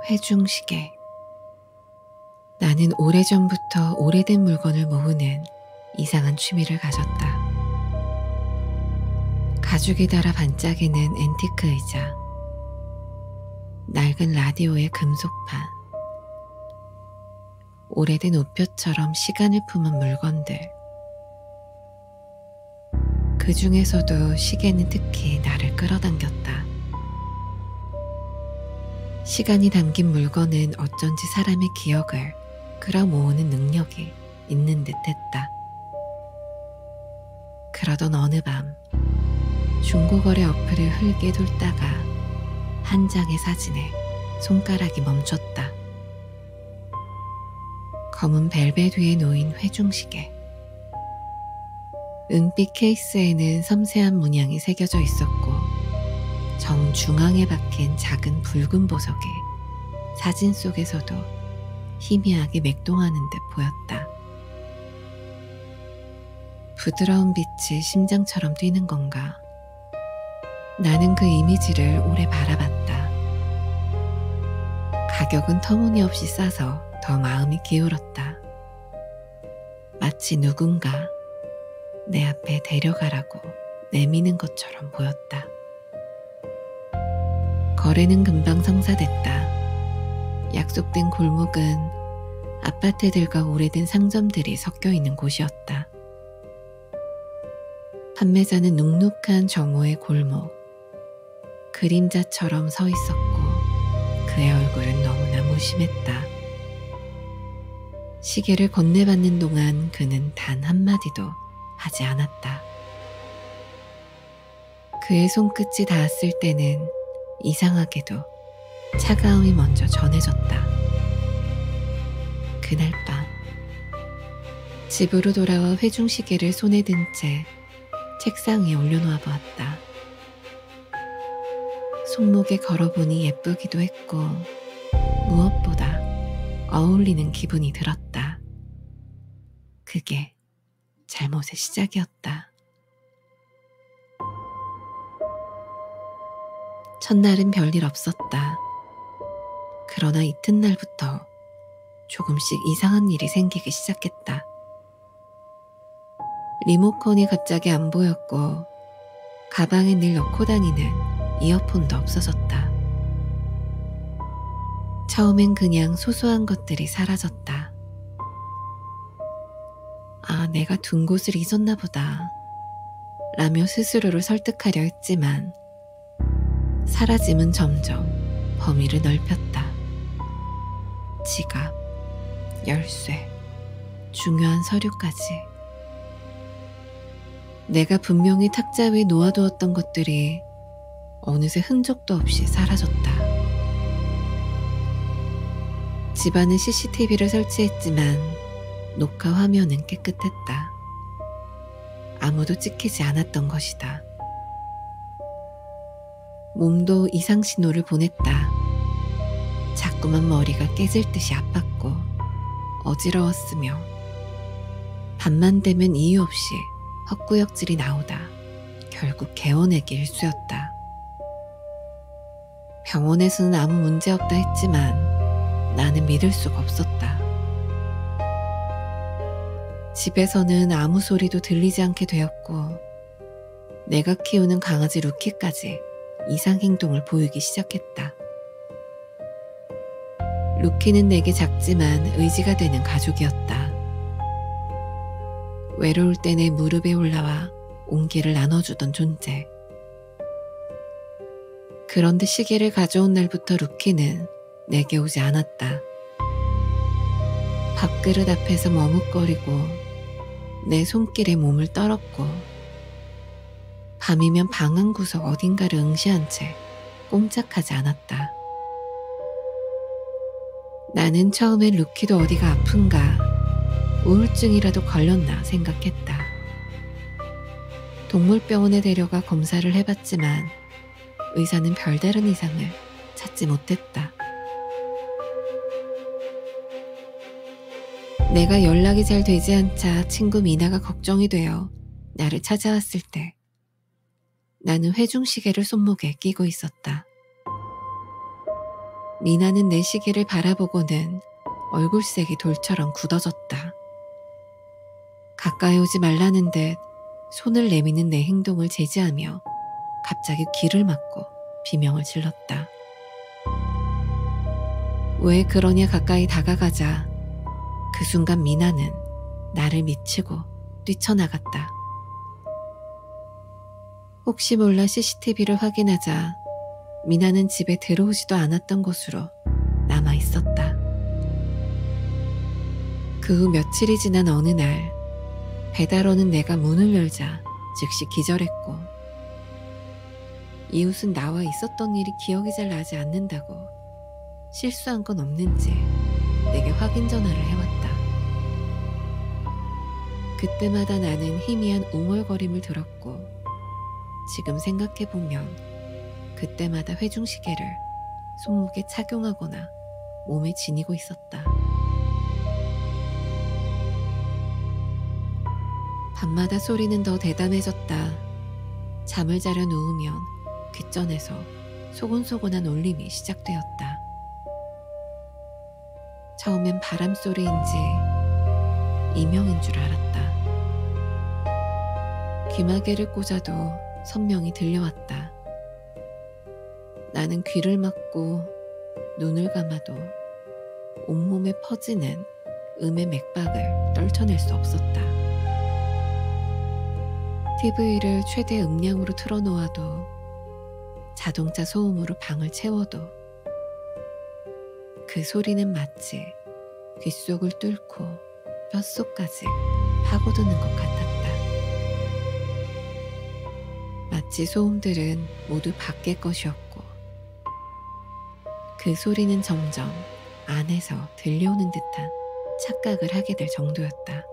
회중시계. 나는 오래전부터 오래된 물건을 모으는 이상한 취미를 가졌다. 가죽이 달아 반짝이는 앤티크 의자, 낡은 라디오의 금속판, 오래된 우표처럼 시간을 품은 물건들. 그 중에서도 시계는 특히 나를 끌어당겼다. 시간이 담긴 물건은 어쩐지 사람의 기억을 끌어모으는 능력이 있는 듯했다. 그러던 어느 밤, 중고거래 어플을 흘게 돌다가 한 장의 사진에 손가락이 멈췄다. 검은 벨벳 위에 놓인 회중시계. 은빛 케이스에는 섬세한 문양이 새겨져 있었고, 정중앙에 박힌 작은 붉은 보석이 사진 속에서도 희미하게 맥동하는 듯 보였다. 부드러운 빛이 심장처럼 뛰는 건가? 나는 그 이미지를 오래 바라봤다. 가격은 터무니없이 싸서 더 마음이 기울었다. 마치 누군가 내 앞에 데려가라고 내미는 것처럼 보였다. 거래는 금방 성사됐다. 약속된 골목은 아파트들과 오래된 상점들이 섞여 있는 곳이었다. 판매자는 눅눅한 정오의 골목, 그림자처럼 서 있었고 그의 얼굴은 너무나 무심했다. 시계를 건네받는 동안 그는 단 한마디도 하지 않았다. 그의 손끝이 닿았을 때는 이상하게도 차가움이 먼저 전해졌다. 그날 밤, 집으로 돌아와 회중시계를 손에 든 채 책상 위에 올려놓아 보았다. 손목에 걸어보니 예쁘기도 했고 무엇보다 어울리는 기분이 들었다. 그게 잘못의 시작이었다. 첫날은 별일 없었다. 그러나 이튿날부터 조금씩 이상한 일이 생기기 시작했다. 리모컨이 갑자기 안 보였고 가방에 늘 넣고 다니는 이어폰도 없어졌다. 처음엔 그냥 소소한 것들이 사라졌다. 아, 내가 둔 곳을 잊었나 보다 라며 스스로를 설득하려 했지만 사라짐은 점점 범위를 넓혔다. 지갑, 열쇠, 중요한 서류까지. 내가 분명히 탁자 위에 놓아두었던 것들이 어느새 흔적도 없이 사라졌다. 집안에 CCTV를 설치했지만 녹화 화면은 깨끗했다. 아무도 찍히지 않았던 것이다. 몸도 이상 신호를 보냈다. 자꾸만 머리가 깨질 듯이 아팠고 어지러웠으며 밤만 되면 이유 없이 헛구역질이 나오다 결국 개원액이 일쑤였다. 병원에서는 아무 문제 없다 했지만 나는 믿을 수가 없었다. 집에서는 아무 소리도 들리지 않게 되었고 내가 키우는 강아지 루키까지 이상 행동을 보이기 시작했다. 루키는 내게 작지만 의지가 되는 가족이었다. 외로울 때 내 무릎에 올라와 온기를 나눠주던 존재. 그런데 시계를 가져온 날부터 루키는 내게 오지 않았다. 밥그릇 앞에서 머뭇거리고 내 손길에 몸을 떨었고 밤이면 방 한 구석 어딘가를 응시한 채 꼼짝하지 않았다. 나는 처음엔 루키도 어디가 아픈가 우울증이라도 걸렸나 생각했다. 동물병원에 데려가 검사를 해봤지만 의사는 별다른 이상을 찾지 못했다. 내가 연락이 잘 되지 않자 친구 미나가 걱정이 되어 나를 찾아왔을 때 나는 회중시계를 손목에 끼고 있었다. 미나는 내 시기를 바라보고는 얼굴색이 돌처럼 굳어졌다. 가까이 오지 말라는 듯 손을 내미는 내 행동을 제지하며 갑자기 귀를 막고 비명을 질렀다. 왜 그러냐 가까이 다가가자 그 순간 미나는 나를 미치고 뛰쳐나갔다. 혹시 몰라 CCTV를 확인하자 미나는 집에 들어오지도 않았던 곳으로 남아 있었다. 그 후 며칠이 지난 어느 날 배달 오는 내가 문을 열자 즉시 기절했고 이웃은 나와 있었던 일이 기억이 잘 나지 않는다고 실수한 건 없는지 내게 확인 전화를 해왔다. 그때마다 나는 희미한 웅얼거림을 들었고 지금 생각해보면 그때마다 회중시계를 손목에 착용하거나 몸에 지니고 있었다. 밤마다 소리는 더 대담해졌다. 잠을 자려 누우면 귓전에서 소곤소곤한 울림이 시작되었다. 처음엔 바람소리인지 이명인 줄 알았다. 귀마개를 꽂아도 선명히 들려왔다. 나는 귀를 막고 눈을 감아도 온몸에 퍼지는 음의 맥박을 떨쳐낼 수 없었다. TV를 최대 음량으로 틀어놓아도 자동차 소음으로 방을 채워도 그 소리는 마치 귓속을 뚫고 뼛속까지 파고드는 것 같았다. 마치 소음들은 모두 밖의 것이었고 그 소리는 점점 안에서 들려오는 듯한 착각을 하게 될 정도였다.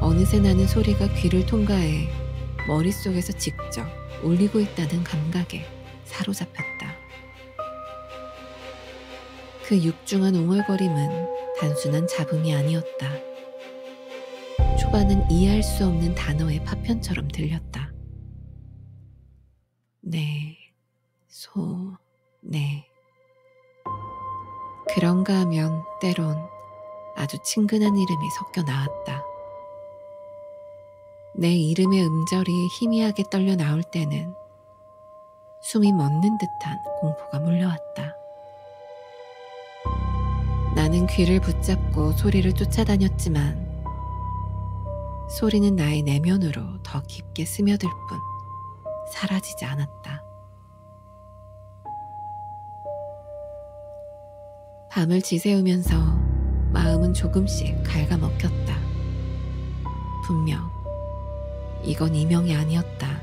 어느새 나는 소리가 귀를 통과해 머릿속에서 직접 울리고 있다는 감각에 사로잡혔다. 그 육중한 웅얼거림은 단순한 잡음이 아니었다. 초반은 이해할 수 없는 단어의 파편처럼 들렸다. 네, 네. 그런가 하면 때론 아주 친근한 이름이 섞여 나왔다. 내 이름의 음절이 희미하게 떨려 나올 때는 숨이 멎는 듯한 공포가 몰려왔다. 나는 귀를 붙잡고 소리를 쫓아다녔지만 소리는 나의 내면으로 더 깊게 스며들 뿐 사라지지 않았다. 밤을 지새우면서 마음은 조금씩 갉아먹혔다. 분명 이건 이명이 아니었다.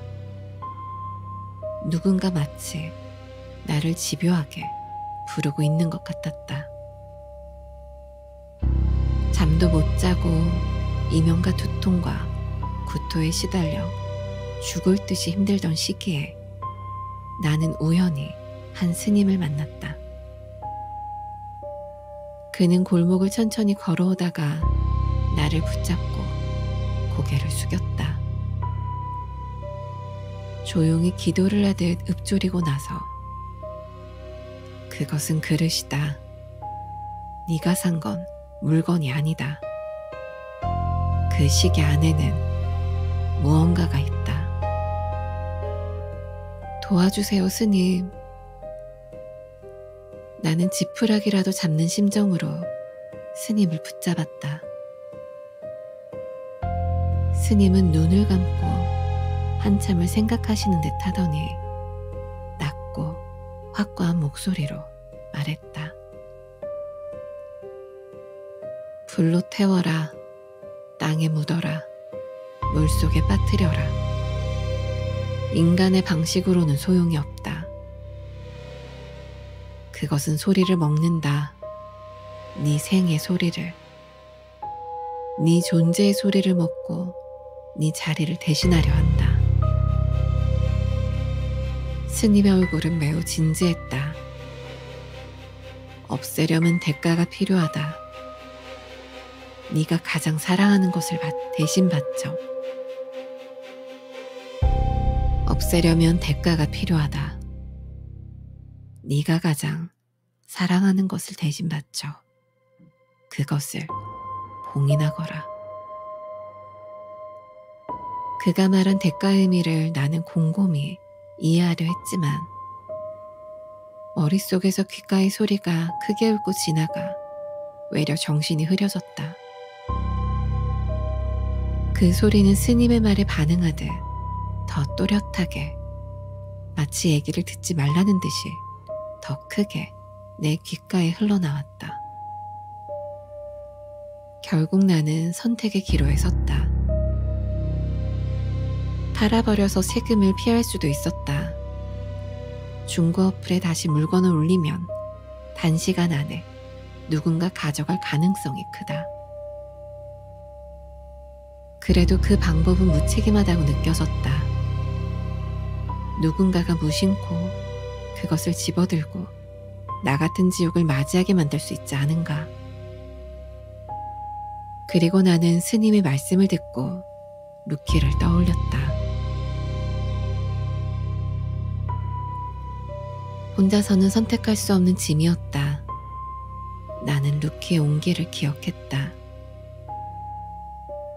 누군가 마치 나를 집요하게 부르고 있는 것 같았다. 잠도 못 자고 이명과 두통과 구토에 시달려 죽을 듯이 힘들던 시기에 나는 우연히 한 스님을 만났다. 그는 골목을 천천히 걸어오다가 나를 붙잡고 고개를 숙였다. 조용히 기도를 하듯 읊조리고 나서 그것은 그릇이다. 네가 산 건 물건이 아니다. 그 시계 안에는 무언가가 있다. 도와주세요, 스님. 나는 지푸라기라도 잡는 심정으로 스님을 붙잡았다. 스님은 눈을 감고 한참을 생각하시는 듯 하더니 낮고 확고한 목소리로 말했다. 불로 태워라. 땅에 묻어라. 물속에 빠뜨려라. 인간의 방식으로는 소용이 없다. 그것은 소리를 먹는다. 네 생의 소리를. 네 존재의 소리를 먹고 네 자리를 대신하려 한다. 스님의 얼굴은 매우 진지했다. 없애려면 대가가 필요하다. 네가 가장 사랑하는 것을 대신 바쳐. 없애려면 대가가 필요하다. 네가 가장 사랑하는 것을 대신 바쳐 그것을 봉인하거라. 그가 말한 대가의 의미를 나는 곰곰이 이해하려 했지만 머릿속에서 귓가의 소리가 크게 울고 지나가 외려 정신이 흐려졌다. 그 소리는 스님의 말에 반응하듯 더 또렷하게 마치 얘기를 듣지 말라는 듯이 더 크게 내 귓가에 흘러나왔다. 결국 나는 선택의 기로에 섰다. 팔아버려서 세금을 피할 수도 있었다. 중고 어플에 다시 물건을 올리면 단시간 안에 누군가 가져갈 가능성이 크다. 그래도 그 방법은 무책임하다고 느껴졌다. 누군가가 무심코 그것을 집어들고 나 같은 지옥을 맞이하게 만들 수 있지 않은가. 그리고 나는 스님의 말씀을 듣고 루키를 떠올렸다. 혼자서는 선택할 수 없는 짐이었다. 나는 루키의 온기를 기억했다.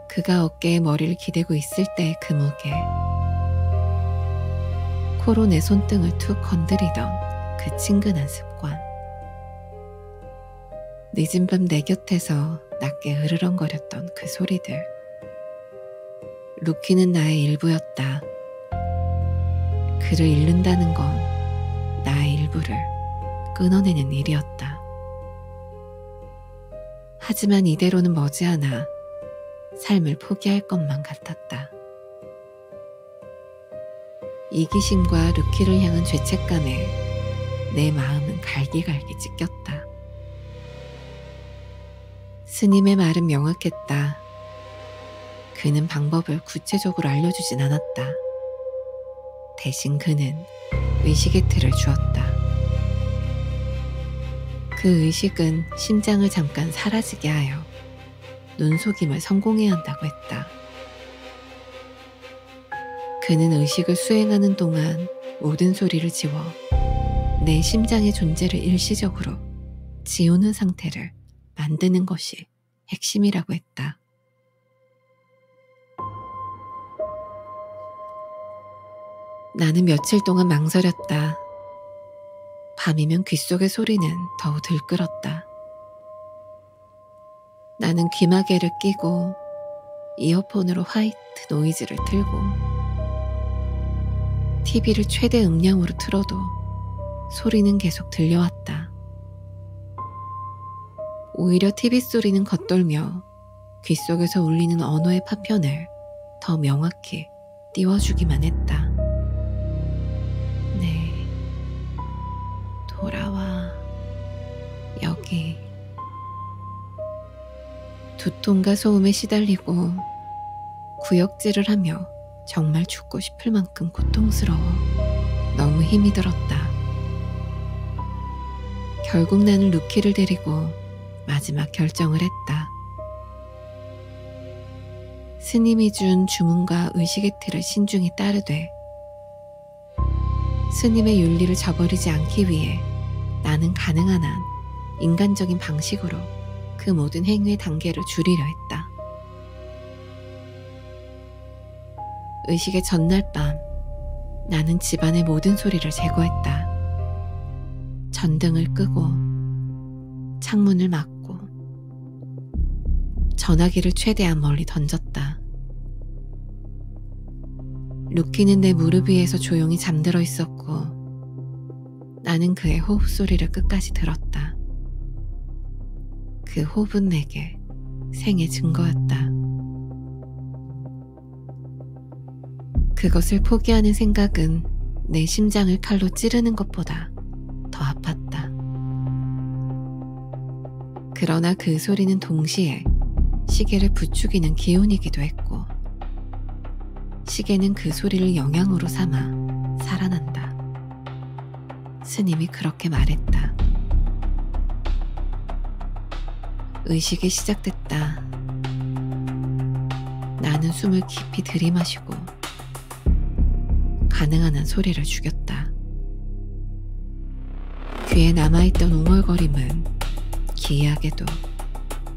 그가 어깨에 머리를 기대고 있을 때의 그 무게, 코로 내 손등을 툭 건드리던 그 친근한 습관, 늦은 밤 내 곁에서 낮게 으르렁거렸던 그 소리들. 루키는 나의 일부였다. 그를 잃는다는 건 나의 일부를 끊어내는 일이었다. 하지만 이대로는 머지않아 삶을 포기할 것만 같았다. 이기심과 루키를 향한 죄책감에 내 마음은 갈기갈기 찢겼다. 스님의 말은 명확했다. 그는 방법을 구체적으로 알려주진 않았다. 대신 그는 의식의 틀을 주었다. 그 의식은 심장을 잠깐 사라지게 하여 눈속임을 성공해야 한다고 했다. 그는 의식을 수행하는 동안 모든 소리를 지워 내 심장의 존재를 일시적으로 지우는 상태를 만드는 것이 핵심이라고 했다. 나는 며칠 동안 망설였다. 밤이면 귓속의 소리는 더욱 들끓었다. 나는 귀마개를 끼고 이어폰으로 화이트 노이즈를 틀고 TV를 최대 음량으로 틀어도 소리는 계속 들려왔다. 오히려 TV 소리는 겉돌며 귓속에서 울리는 언어의 파편을 더 명확히 띄워주기만 했다. 네, 돌아와, 여기. 두통과 소음에 시달리고 구역질을 하며 정말 죽고 싶을 만큼 고통스러워 너무 힘이 들었다. 결국 나는 루키를 데리고 마지막 결정을 했다. 스님이 준 주문과 의식의 틀을 신중히 따르되 스님의 윤리를 저버리지 않기 위해 나는 가능한 한 인간적인 방식으로 그 모든 행위의 단계를 줄이려 했다. 의식의 전날 밤 나는 집안의 모든 소리를 제거했다. 전등을 끄고 창문을 막고 전화기를 최대한 멀리 던졌다. 루키는 내 무릎 위에서 조용히 잠들어 있었고 나는 그의 호흡 소리를 끝까지 들었다. 그 호흡은 내게 생의 증거였다. 그것을 포기하는 생각은 내 심장을 칼로 찌르는 것보다 더 아팠다. 그러나 그 소리는 동시에 시계를 부추기는 기운이기도 했고 시계는 그 소리를 영향으로 삼아 살아난다. 스님이 그렇게 말했다. 의식이 시작됐다. 나는 숨을 깊이 들이마시고 가능한 한 소리를 죽였다. 귀에 남아있던 웅얼거림은 기이하게도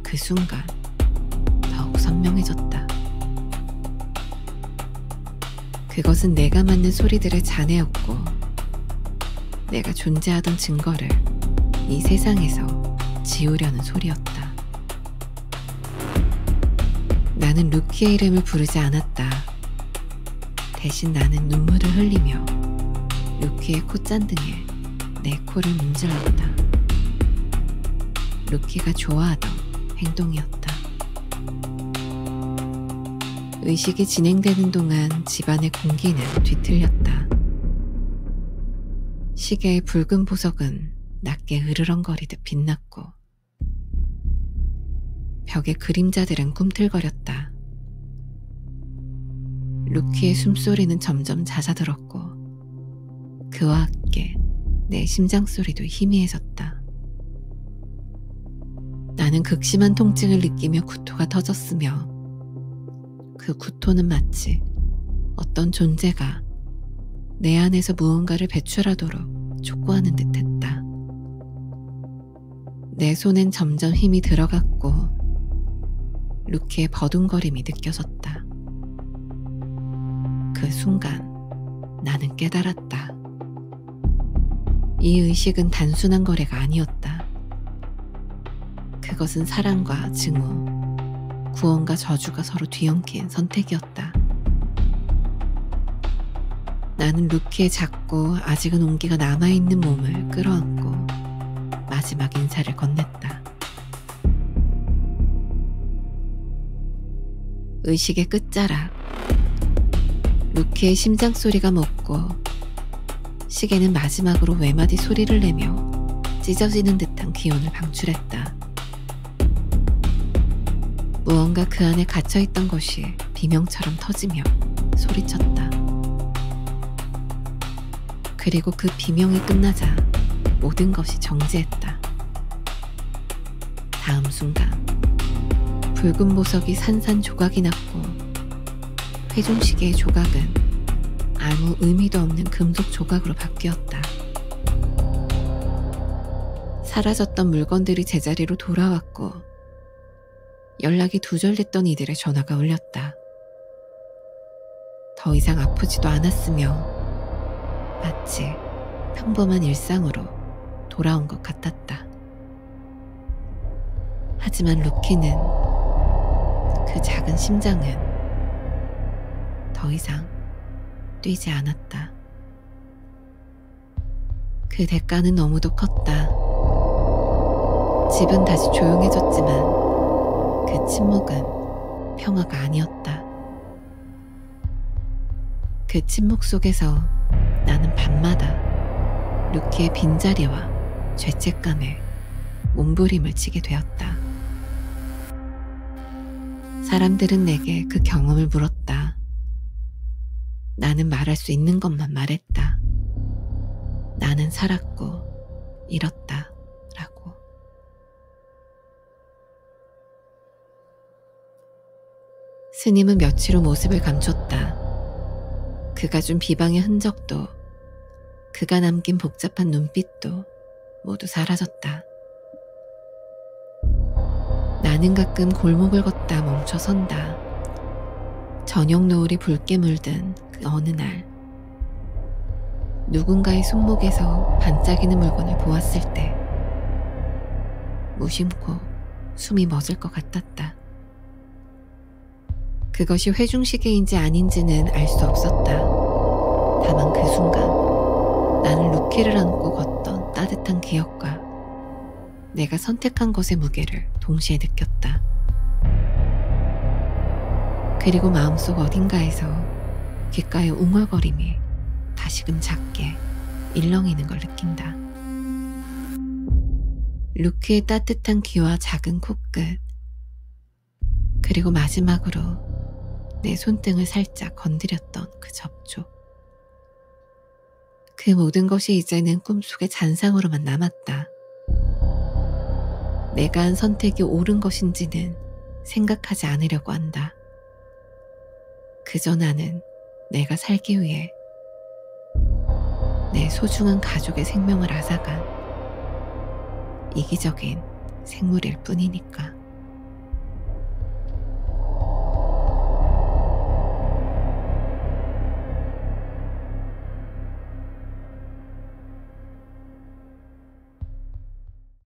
그 순간 더욱 선명해졌다. 그것은 내가 맞는 소리들의 잔해였고 내가 존재하던 증거를 이 세상에서 지우려는 소리였다. 나는 루키의 이름을 부르지 않았다. 대신 나는 눈물을 흘리며 루키의 콧잔등에 내 코를 문질렀다. 루키가 좋아하던 행동이었다. 의식이 진행되는 동안 집안의 공기는 뒤틀렸다. 시계의 붉은 보석은 낮게 으르렁거리듯 빛났고 벽의 그림자들은 꿈틀거렸다. 루키의 숨소리는 점점 잦아들었고 그와 함께 내 심장소리도 희미해졌다. 나는 극심한 통증을 느끼며 구토가 터졌으며 그 구토는 마치 어떤 존재가 내 안에서 무언가를 배출하도록 촉구하는 듯했다. 내 손엔 점점 힘이 들어갔고 루키의 버둥거림이 느껴졌다. 그 순간 나는 깨달았다. 이 의식은 단순한 거래가 아니었다. 그것은 사랑과 증오, 구원과 저주가 서로 뒤엉킨 선택이었다. 나는 루키의 작고 아직은 온기가 남아있는 몸을 끌어안고 마지막 인사를 건넸다. 의식의 끝자락, 루키의 심장 소리가 멎고 시계는 마지막으로 외마디 소리를 내며 찢어지는 듯한 기운을 방출했다. 무언가 그 안에 갇혀있던 것이 비명처럼 터지며 소리쳤다. 그리고 그 비명이 끝나자 모든 것이 정지했다. 다음 순간 붉은 보석이 산산조각이 났고 회중시계의 조각은 아무 의미도 없는 금속 조각으로 바뀌었다. 사라졌던 물건들이 제자리로 돌아왔고 연락이 두절됐던 이들의 전화가 울렸다. 더 이상 아프지도 않았으며 마치 평범한 일상으로 돌아온 것 같았다. 하지만 루키는, 그 작은 심장은 더 이상 뛰지 않았다. 그 대가는 너무도 컸다. 집은 다시 조용해졌지만 그 침묵은 평화가 아니었다. 그 침묵 속에서 나는 밤마다 루키의 빈자리와 죄책감에 몸부림을 치게 되었다. 사람들은 내게 그 경험을 물었다. 나는 말할 수 있는 것만 말했다. 나는 살았고 잃었다 라고. 스님은 며칠 후 모습을 감췄다. 그가 준 비방의 흔적도 그가 남긴 복잡한 눈빛도 모두 사라졌다. 나는 가끔 골목을 걷다 멈춰 선다. 저녁 노을이 붉게 물든 그 어느 날 누군가의 손목에서 반짝이는 물건을 보았을 때 무심코 숨이 멎을 것 같았다. 그것이 회중시계인지 아닌지는 알 수 없었다. 다만 그 순간 나는 루키를 안고 걷던 따뜻한 기억과 내가 선택한 것의 무게를 동시에 느꼈다. 그리고 마음속 어딘가에서 귓가의 웅얼거림이 다시금 작게 일렁이는 걸 느낀다. 루키의 따뜻한 귀와 작은 코끝, 그리고 마지막으로 내 손등을 살짝 건드렸던 그 접촉. 그 모든 것이 이제는 꿈속의 잔상으로만 남았다. 내가 한 선택이 옳은 것인지는 생각하지 않으려고 한다. 그저 나는 내가 살기 위해 내 소중한 가족의 생명을 앗아간 이기적인 생물일 뿐이니까.